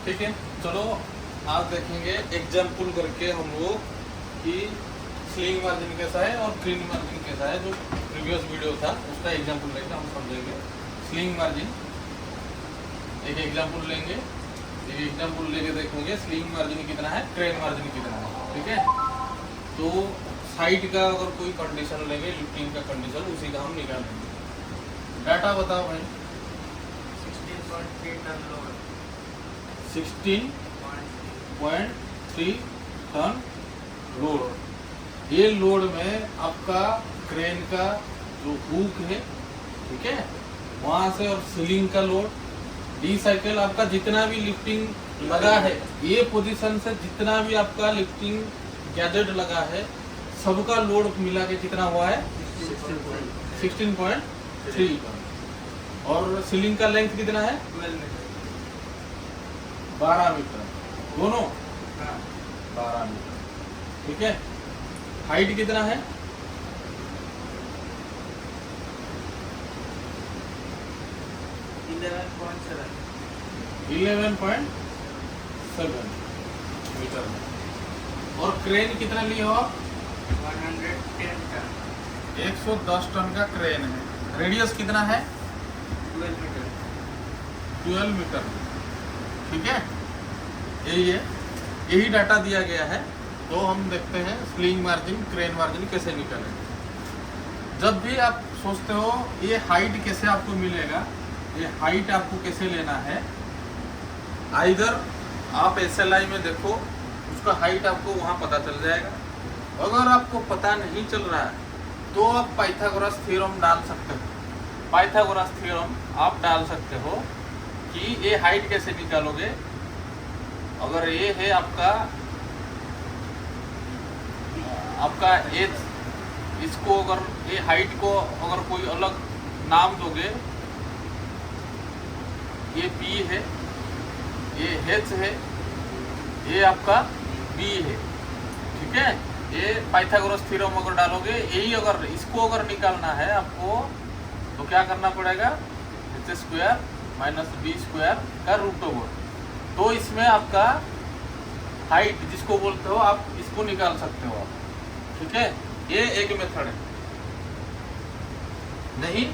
ठीक है। चलो आज देखेंगे एग्जाम्पल करके हम लोग कि स्लिंग मार्जिन कैसा है और क्लीन मार्जिन कैसा है। जो प्रीवियस वीडियो था उसका एग्जाम्पल लेके हम समझेंगे स्लिंग मार्जिन। एक एग्जाम्पल लेंगे, एक एग्जाम्पल लेके देखेंगे स्लिंग मार्जिन कितना है, क्रेन मार्जिन कितना है। ठीक है, तो साइड का अगर कोई कंडीशन लेंगे, लिफ्टिंग का कंडीशन, उसी का हम निकालेंगे। डाटा बताओ भाई। 16.3 टन लोड, 16.3 टन लोड। ये लोड में आपका क्रेन का जो हुक है, ठीक है, वहां से और सीलिंग का लोड, डी साइकिल आपका जितना भी लिफ्टिंग लगा है, ये पोजीशन से जितना भी आपका लिफ्टिंग गैजेट लगा है, सबका लोड मिला के कितना हुआ है 16.3 टन। और सीलिंग का लेंथ कितना है 12 मीटर। 12 मीटर, दोनों हाँ, 12 मीटर। ठीक है, हाइट कितना है 11.7। 11.7 मीटर में। और क्रेन कितना लिए हो आप 110 टन, 110 टन का क्रेन है। रेडियस कितना है 12 मीटर। 12 मीटर। ठीक है, यही है, यही डाटा दिया गया है। तो हम देखते हैं स्लिंग मार्जिन, क्रेन मार्जिन कैसे निकालें। जब भी आप सोचते हो ये हाइट कैसे आपको मिलेगा, ये हाइट आपको कैसे लेना है, आइदर आप SLI में देखो, उसका हाइट आपको वहाँ पता चल जाएगा। अगर आपको पता नहीं चल रहा है तो आप पाइथागोरस थ्योरम डाल सकते हो। पाइथागोरस थ्योरम आप डाल सकते हो कि ये हाइट कैसे निकालोगे। अगर ये है आपका एज, इसको अगर ये हाइट को अगर कोई अलग नाम दोगे, ये P है, ये H है, ये आपका B है। ठीक है, ये पाइथागोरस थ्योरम अगर डालोगे, यही अगर इसको अगर निकालना है आपको तो क्या करना पड़ेगा, h² - b² का रूट ओवर। तो इसमें आपका हाइट जिसको बोलते हो आप इसको निकाल सकते हो आप। ठीक है, ये एक मेथड है। नहीं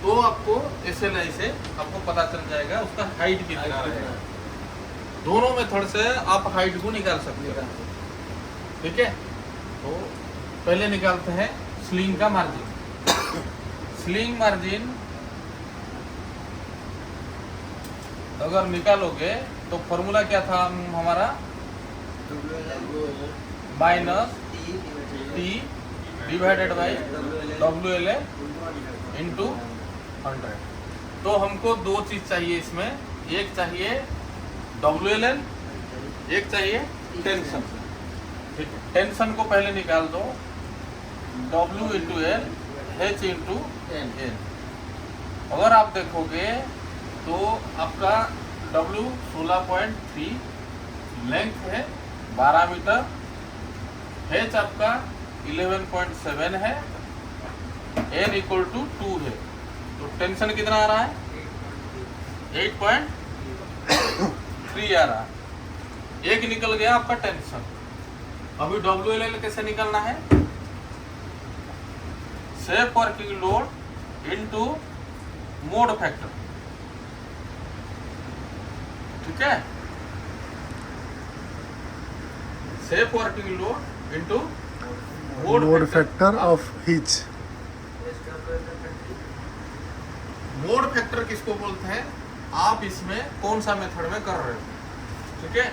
तो आपको SLI से आपको पता चल जाएगा उसका हाइट कितना है। दोनों मेथड से आप हाइट को निकाल सकते हो। ठीक है, तो पहले निकालते हैं स्लिंग का मार्जिन। स्लिंग मार्जिन अगर निकालोगे तो फॉर्मूला क्या था हमारा, minus T divided by WLN into 100। तो हमको दो चीज चाहिए इसमें, एक चाहिए WLN, एक चाहिए टेंशन। ठीक है, टेंशन को पहले निकाल दो, W into L, H into N। अगर आप देखोगे तो आपका W 16.3 लेंथ है, 12 मीटर, H आपका 11.7 है, N इक्वल टू 2 है। तो टेंशन कितना आ रहा है 8.3 आ रहा है। एक निकल गया आपका टेंशन। अभी WLL कैसे निकलना है, safe working load into mode factor. ठीक है, safe working load into load factor of hitch. Mode factor किसको बोलते हैं, आप इसमें कौन सा मेथड में कर रहे हो। ठीक है,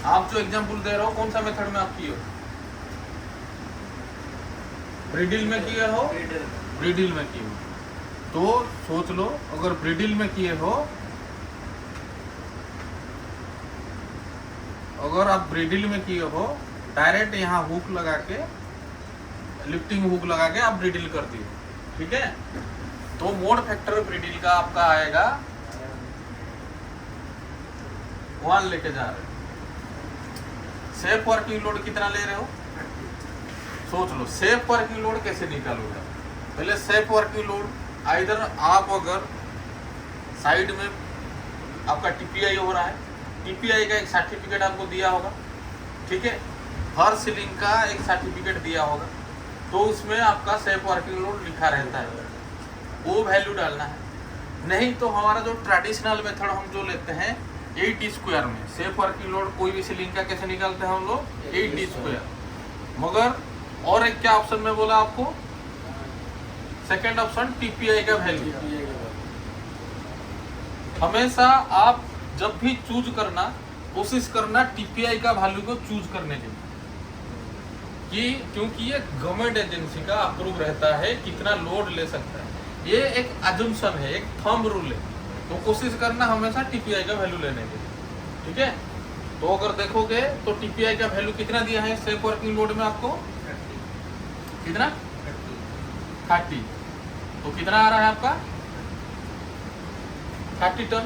आप जो एग्जांपल दे रहे हो कौन सा मेथड में आप किए हो, ब्रिडिल में किए हो, ब्रिडिल में किए हो। तो सोच लो अगर ब्रिडिल में किए हो, अगर आप ब्रिडिल में किए हो, डायरेक्ट यहाँ हुक लगा के, लिफ्टिंग हुक लगा के आप ब्रिडिल कर दिए। ठीक है, तो मोड फैक्टर ब्रिडिल का आपका आएगा 1 लेके जा रहे हो। सेफ वर्किंग लोड कितना ले रहे हो, सोच लो। सेफ वर्किंग लोड कैसे निकालोगे, पहले सेफ वर्किंग लोड आइदर आप अगर साइड में आपका TPI हो रहा है, टीपीआई का एक सर्टिफिकेट आपको दिया होगा, ठीक है, हर सीलिंग का एक सर्टिफिकेट दिया होगा, तो उसमें आपका सेफ वर्किंग लोड लिखा रहता है, वो वैल्यू डालना है। नहीं तो हमारा जो ट्रेडिशनल मेथड हम जो लेते हैं 8D स्क्वायर में सेफ वर्किंग लोड कोई भी सीलिंग का कैसे निकालते हैं हम लोग 8D स्क्वायर। मगर और एक क्या ऑप्शन में बोला आपको, सेकेंड ऑप्शन टीपीआई का वैल्यू। हमेशा आप जब भी चूज करना कोशिश करना टीपीआई का वैल्यू को चूज करने के लिए, कि क्योंकि ये गवर्नमेंट एजेंसी का अप्रूव रहता है कितना लोड ले सकता है, ये एक अजम्पशन है, एक थंब रूल है, तो कोशिश करना हमेशा टीपीआई का वैल्यू लेने के लिए, ठीक है। तो अगर देखोगे तो टीपीआई का वैल्यू कितना दिया है सेफ वर्किंग लोड में आपको, कितना 30, तो कितना आ रहा है आपका 30 टन।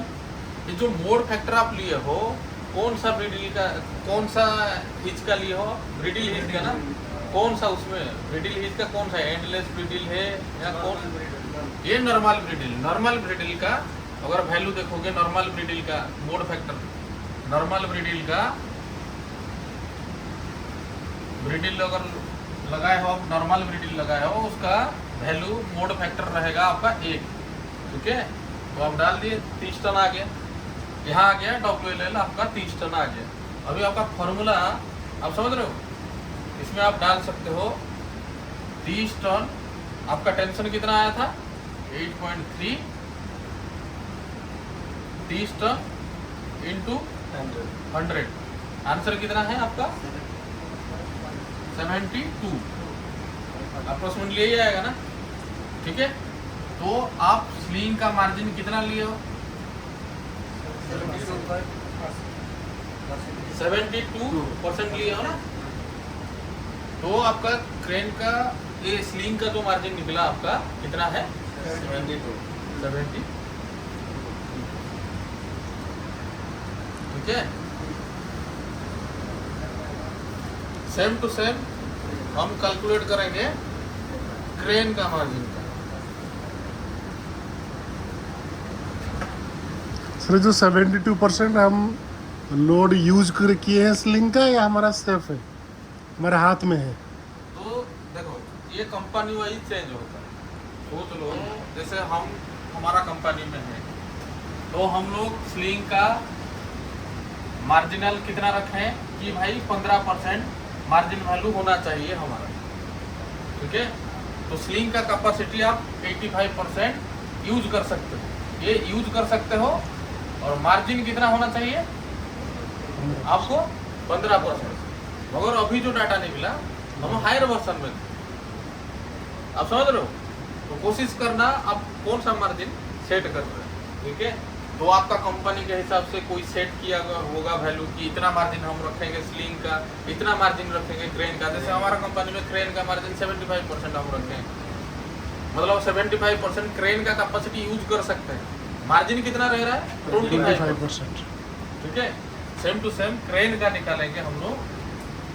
ये जो मोड फैक्टर आप लिए हो कौन सा ब्रिडिल का, कौन सा हिच का लिए हो, ब्रिडिल हिच का ना, कौन सा उसमें ब्रिडिल हिच का कौन सा एंडलेस ब्रिडिल है या कौन, ये नॉर्मल ब्रिडिल। नॉर्मल ब्रिडिल का अगर वैल्यू देखोगे, नॉर्मल ब्रिडिल का मोड फैक्टर, नॉर्मल ब्रिडिल का ब्रिडिल अगर लगाए हो आप, नॉर्मल ब्रिडिल लगाए हो, उसका वैल्यू मोड फैक्टर रहेगा आपका 1, ठीक है। तो आप डाल दिए 30 टन आ गया, यहाँ आ गया WLL आपका 30 टन आ गया। अभी आपका फॉर्मूला आप समझ रहे हो, इसमें आप डाल सकते हो 30 टन, आपका टेंशन कितना आया था 8.3, 30 टन इंटू 100, आंसर कितना है आपका 72, अप्रोक्सीमेटली यही आएगा ना, ठीक है। तो आप स्लिंग का मार्जिन कितना लिए हो 72% लिए हो ना, तो आपका क्रेन का ये स्लिंग का जो मार्जिन निकला आपका कितना है 70, ठीक है। सेम टू सेम हम कैलकुलेट करेंगे क्रेन का मार्जिन का। सर जो 72% हम लोड यूज कर किए हैं स्लिंग का, या हमारा सेफ है, हमारे हाथ में है? तो देखो ये कंपनी वाइज चेंज होता है, सोच लो जैसे हम हमारा कंपनी में है तो हम लोग स्लिंग का मार्जिनल कितना रखें कि भाई 15% मार्जिन वैल्यू होना चाहिए हमारा, ठीक है। तो स्लिंग का कैपेसिटी आप 85% यूज कर सकते हो, ये यूज कर सकते हो, और मार्जिन कितना होना चाहिए आपको 15%। मगर अभी जो डाटा निकला हम हायर वर्जन में थे, आप समझ रहे हो, तो कोशिश करना आप कौन सा मार्जिन सेट कर रहे हैं, ठीक है। तो आपका कंपनी के हिसाब से कोई सेट किया होगा वैल्यू कि इतना मार्जिन हम रखेंगे स्लिंग का, इतना मार्जिन रखेंगे क्रेन का। जैसे हमारा कंपनी में क्रेन का मार्जिन 75% हम रखें, मतलब 75% क्रेन का कैपेसिटी यूज कर सकते हैं, मार्जिन कितना रह रहा है 25%, ठीक है। सेम टू सेम क्रेन का निकालेंगे हम लोग।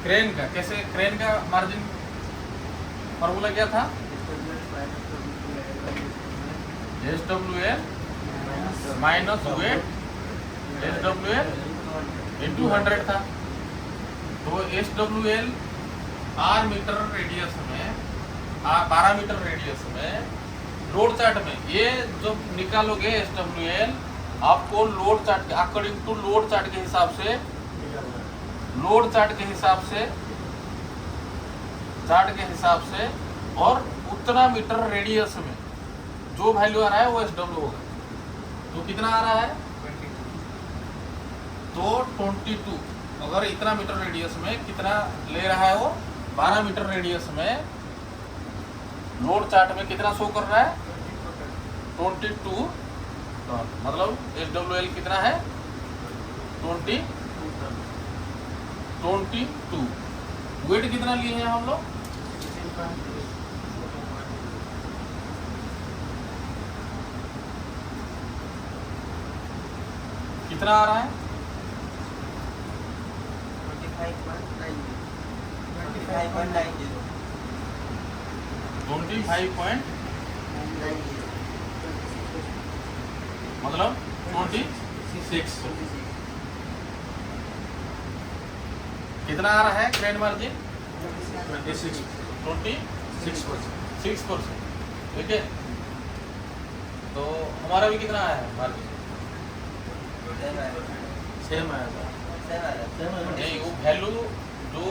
क्रेन का कैसे, क्रेन का मार्जिन फॉर्मूला क्या था SWL minus weight SWL into 100 था। तो SWL R मीटर रेडियस में, 12 मीटर रेडियस में लोड चार्ट में, ये जब निकालोगे SWL आपको load chart according to load chart के हिसाब से, लोड चार्ट के हिसाब से, चार्ट के हिसाब से, और उतना मीटर रेडियस में जो वैल्यू आ रहा है वो SW होगा। तो कितना आ रहा है तो 22, अगर इतना मीटर रेडियस में कितना ले रहा है वो 12 मीटर रेडियस में लोड चार्ट में कितना शो कर रहा है 22 टन, मतलब SWL कितना है 22। वेट कितना लिए हैं हम लोग कितना आ रहा है 25.90 मतलब 26। कितना आ रहा है क्रेन मार्जिन? 26%. 26%. ठीक है, तो हमारा भी कितना आया है मार्जिन? सेम आया था. नहीं, वो वैल्यू जो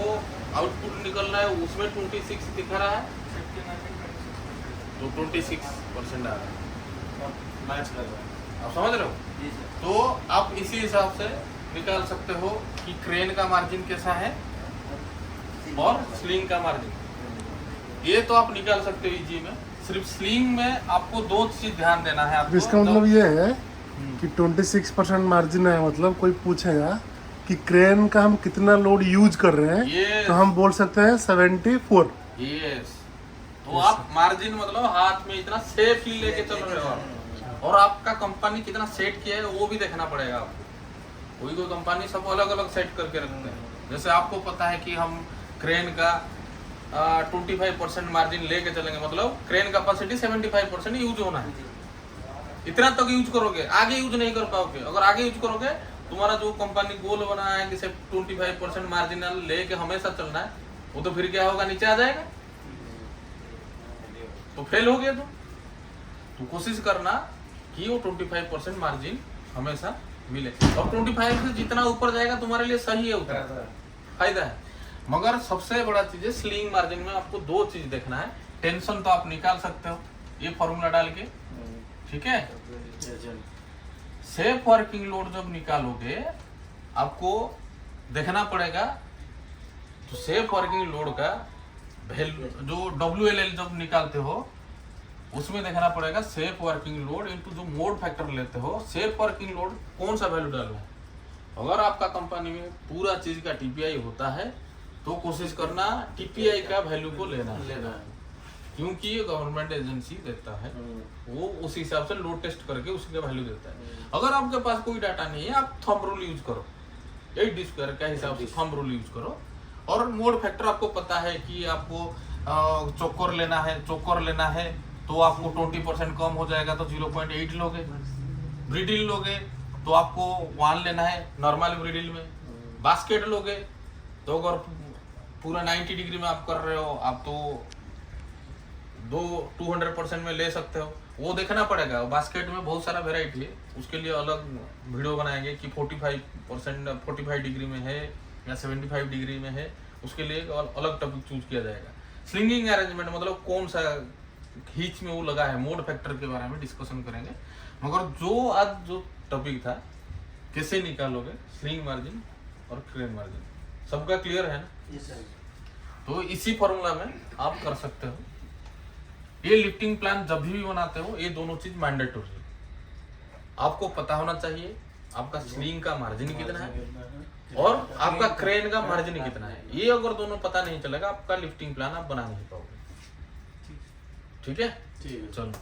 आउटपुट निकल रहा है उसमें 26 दिखा रहा है, तो 26% आ रहा है. मैच कर रहा है. आप समझ रहे हो? जी सर. तो आप इसी हिसाब से निकाल सकते हो कि क्रेन का मार्जिन कैसा है और स्लिंग का मार्जिन. ये तो आप निकाल सकते हो इजी में. सिर्फ स्लिंग में आपको दो चीज ध्यान देना है आपको. इसका मतलब ये है कि 26% मार्जिन है, मतलब कोई पूछेगा कि क्रेन का हम कितना लोड यूज कर रहे हैं, Yes. तो हम बोल सकते हैं 74. यस, तो आप मार्जिन मतलब हाथ में इतना सेफली लेके चल रहे हो आप. और आपका कंपनी कितना सेट किया है वो भी देखना पड़ेगा आपको. कोई कोई कंपनी सब अलग अलग सेट करके रखते हैं. जैसे आपको पता है कि हम क्रेन का 25% मार्जिन लेके चलेंगे, मतलब क्रेन कैपेसिटी 75% यूज होना है. इतना तक यूज करोगे, आगे यूज नहीं कर पाओगे. अगर आगे यूज करोगे, तुम्हारा जो कंपनी गोल बना है कि सिर्फ 25% मार्जिनल लेके हमेशा चलना है, वो तो फिर क्या होगा, नीचे आ जाएगा, तो फेल हो गया. तो कोशिश करना कि वो 25% मार्जिन हमेशा मिले. और 25 से जितना ऊपर जाएगा तुम्हारे लिए सही है, उतना फायदा है. मगर सबसे बड़ा चीज है स्लिंग मार्जिन में आपको दो चीज देखना है. टेंशन तो आप निकाल सकते हो ये फॉर्मूला डाल के, ठीक है. सेफ वर्किंग लोड जब निकालोगे आपको देखना पड़ेगा, तो सेफ वर्किंग लोड का वैल्यू जो WLL जब निकालते हो उसमें देखना पड़ेगा सेफ वर्किंग लोड इनटू जो मोड फैक्टर लेते हो, सेफ वर्किंग लोड कौन सा वैल्यू डालना है. अगर आपका कंपनी में पूरा चीज का TPI होता है तो कोशिश करना TPI का वैल्यू को लेना है, क्योंकि ये गवर्नमेंट एजेंसी देता है, वो उस हिसाब से लोड टेस्ट करके उसका वैल्यू देता है. अगर आपके पास कोई डाटा नहीं है, आप थंब रूल यूज करो, 8D² का हिसाब से थंब रूल यूज करो. और मोड फैक्टर आपको पता है कि आपको चोकर लेना है तो आपको 20% कम हो जाएगा तो 0.8 लोगे. ब्रिडिल लोगे तो आपको 1 लेना है नॉर्मल ब्रिडिल में. बास्केट लोगे तो अगर पूरा 90 डिग्री में आप कर रहे हो, आप तो 200% में ले सकते हो. वो देखना पड़ेगा. बास्केट में बहुत सारा वेराइटी है, उसके लिए अलग वीडियो बनाएंगे कि 45 डिग्री में है या 75 डिग्री में है, उसके लिए अलग टॉपिक चूज किया जाएगा. स्लिंगिंग अरेंजमेंट मतलब कौन सा खींच में वो लगा है, मोड फैक्टर के बारे में डिस्कशन करेंगे. मगर जो आज जो टॉपिक था कैसे निकालोगे स्लिंग मार्जिन और क्रेन मार्जिन, सबका क्लियर है ना. तो इसी फॉर्मूला में आप कर सकते हो. ये लिफ्टिंग प्लान जब भी बनाते हो ये दोनों चीज मैंडेटरी है. आपको पता होना चाहिए आपका स्लिंग का मार्जिन कितना है और आपका क्रेन का मार्जिन कितना है. ये अगर दोनों पता नहीं चलेगा आपका लिफ्टिंग प्लान आप बना नहीं पाओगे. ठीक है, चलो.